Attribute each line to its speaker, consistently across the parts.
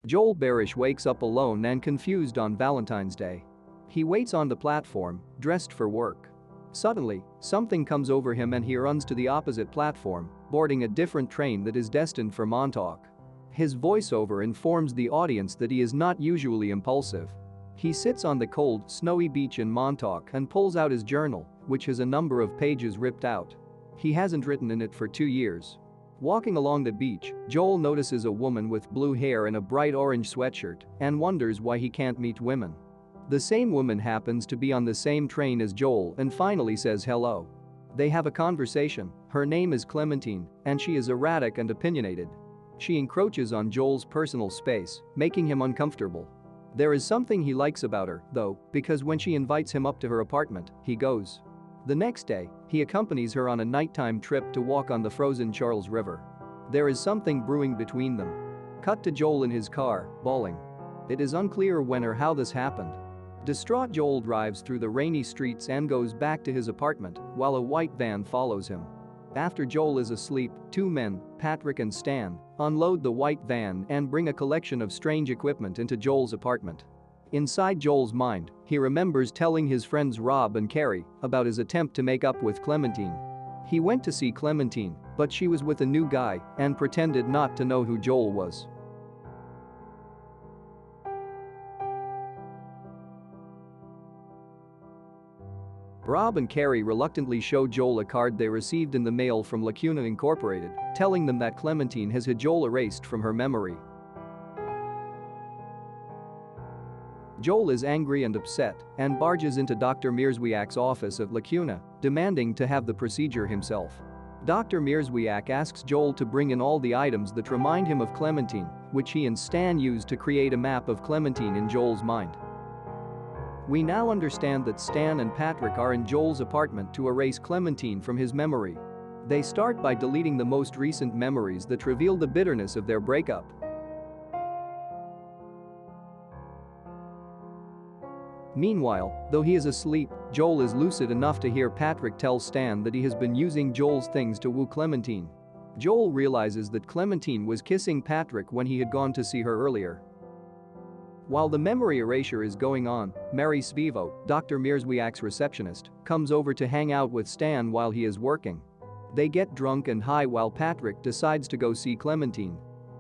Speaker 1: Joel Barish wakes up alone and confused on Valentine's Day. He waits on the platform, dressed for work. Suddenly, something comes over him and he runs to the opposite platform, boarding a different train that is destined for Montauk. His voiceover informs the audience that he is not usually impulsive. He sits on the cold, snowy beach in Montauk and pulls out his journal, which has a number of pages ripped out. He hasn't written in it for 2 years. Walking along the beach, Joel notices a woman with blue hair and a bright orange sweatshirt and wonders why he can't meet women. The same woman happens to be on the same train as Joel and finally says hello. They have a conversation. Her name is Clementine, and she is erratic and opinionated. She encroaches on Joel's personal space, making him uncomfortable. There is something he likes about her, though, because when she invites him up to her apartment, he goes. The next day, he accompanies her on a nighttime trip to walk on the frozen Charles River. There is something brewing between them. Cut to Joel in his car, bawling. It is unclear when or how this happened. Distraught, Joel drives through the rainy streets and goes back to his apartment while a white van follows him. After Joel is asleep, 2 men, Patrick and Stan, unload the white van and bring a collection of strange equipment into Joel's apartment. Inside Joel's mind, he remembers telling his friends Rob and Carrey about his attempt to make up with Clementine. He went to see Clementine, but she was with a new guy and pretended not to know who Joel was. Rob and Carrey reluctantly show Joel a card they received in the mail from Lacuna Incorporated, telling them that Clementine has had Joel erased from her memory. Joel is angry and upset and barges into Dr. Mierzwiak's office at Lacuna, demanding to have the procedure himself. Dr. Mierzwiak asks Joel to bring in all the items that remind him of Clementine, which he and Stan use to create a map of Clementine in Joel's mind. We now understand that Stan and Patrick are in Joel's apartment to erase Clementine from his memory. They start by deleting the most recent memories that reveal the bitterness of their breakup. Meanwhile, though he is asleep, Joel is lucid enough to hear Patrick tell Stan that he has been using Joel's things to woo Clementine. Joel realizes that Clementine was kissing Patrick when he had gone to see her earlier. While the memory erasure is going on, Mary Svevo, Dr. Mierzwiak's receptionist, comes over to hang out with Stan while he is working. They get drunk and high while Patrick decides to go see Clementine.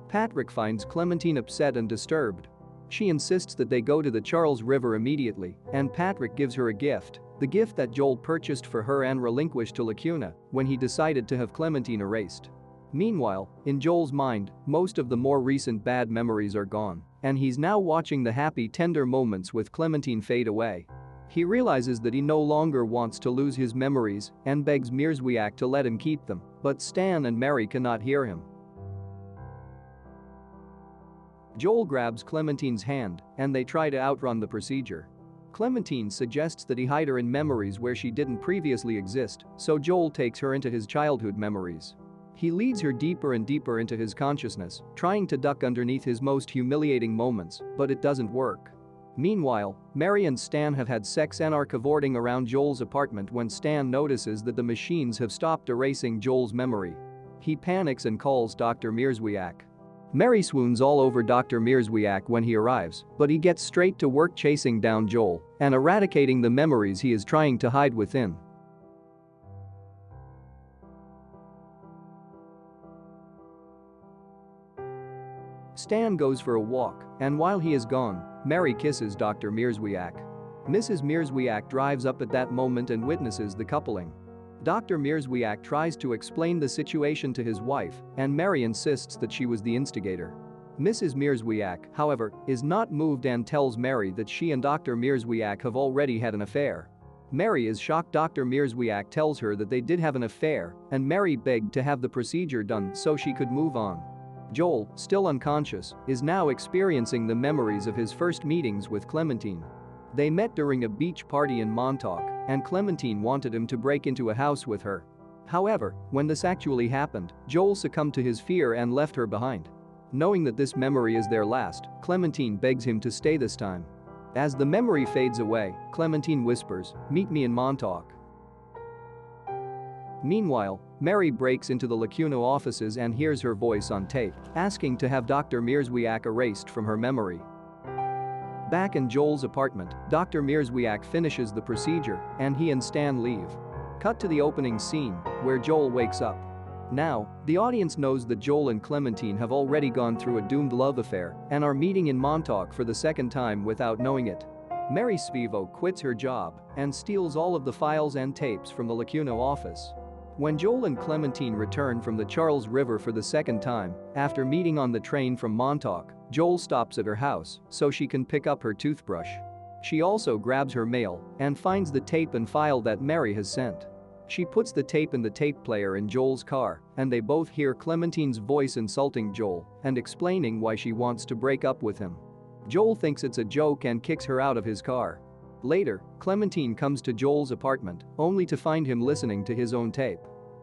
Speaker 1: Patrick finds Clementine upset and disturbed. She insists that they go to the Charles River immediately, and Patrick gives her a gift, the gift that Joel purchased for her and relinquished to Lacuna when he decided to have Clementine erased. Meanwhile, in Joel's mind, most of the more recent bad memories are gone, and he's now watching the happy, tender moments with Clementine fade away. He realizes that he no longer wants to lose his memories and begs Mierzwiak to let him keep them, but Stan and Mary cannot hear him. Joel grabs Clementine's hand and they try to outrun the procedure. Clementine suggests that he hide her in memories where she didn't previously exist, so Joel takes her into his childhood memories. He leads her deeper and deeper into his consciousness, trying to duck underneath his most humiliating moments, but it doesn't work. Meanwhile, Mary and Stan have had sex and are cavorting around Joel's apartment when Stan notices that the machines have stopped erasing Joel's memory. He panics and calls Dr. Mierzwiak. Mary swoons all over Dr. Mierzwiak when he arrives, but he gets straight to work chasing down Joel and eradicating the memories he is trying to hide within. Stan goes for a walk, and while he is gone, Mary kisses Dr. Mierzwiak. Mrs. Mierzwiak drives up at that moment and witnesses the coupling. Dr. Mierzwiak tries to explain the situation to his wife, and Mary insists that she was the instigator. Mrs. Mierzwiak, however, is not moved and tells Mary that she and Dr. Mierzwiak have already had an affair. Mary is shocked. Dr. Mierzwiak tells her that they did have an affair, and Mary begged to have the procedure done so she could move on. Joel, still unconscious, is now experiencing the memories of his first meetings with Clementine. They met during a beach party in Montauk, and Clementine wanted him to break into a house with her. However, when this actually happened, Joel succumbed to his fear and left her behind. Knowing that this memory is their last, Clementine begs him to stay this time. As the memory fades away, Clementine whispers, "Meet me in Montauk." Meanwhile, Mary breaks into the Lacuno offices and hears her voice on tape, asking to have Dr. Mierzwiak erased from her memory. Back in Joel's apartment, Dr. Mierzwiak finishes the procedure, and he and Stan leave. Cut to the opening scene, where Joel wakes up. Now, the audience knows that Joel and Clementine have already gone through a doomed love affair and are meeting in Montauk for the second time without knowing it. Mary Spivo quits her job and steals all of the files and tapes from the Lacuno office. When Joel and Clementine return from the Charles River for the second time, after meeting on the train from Montauk, Joel stops at her house so she can pick up her toothbrush. She also grabs her mail and finds the tape and file that Mary has sent. She puts the tape in the tape player in Joel's car, and they both hear Clementine's voice insulting Joel and explaining why she wants to break up with him. Joel thinks it's a joke and kicks her out of his car. Later, Clementine comes to Joel's apartment, only to find him listening to his own tape.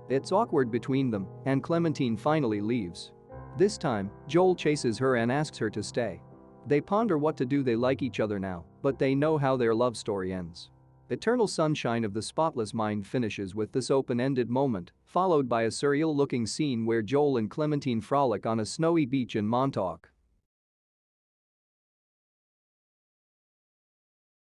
Speaker 1: It's awkward between them, and Clementine finally leaves. This time, Joel chases her and asks her to stay. They ponder what to do. They like each other now, but they know how their love story ends. Eternal Sunshine of the Spotless Mind finishes with this open-ended moment, followed by a surreal-looking scene where Joel and Clementine frolic on a snowy beach in Montauk.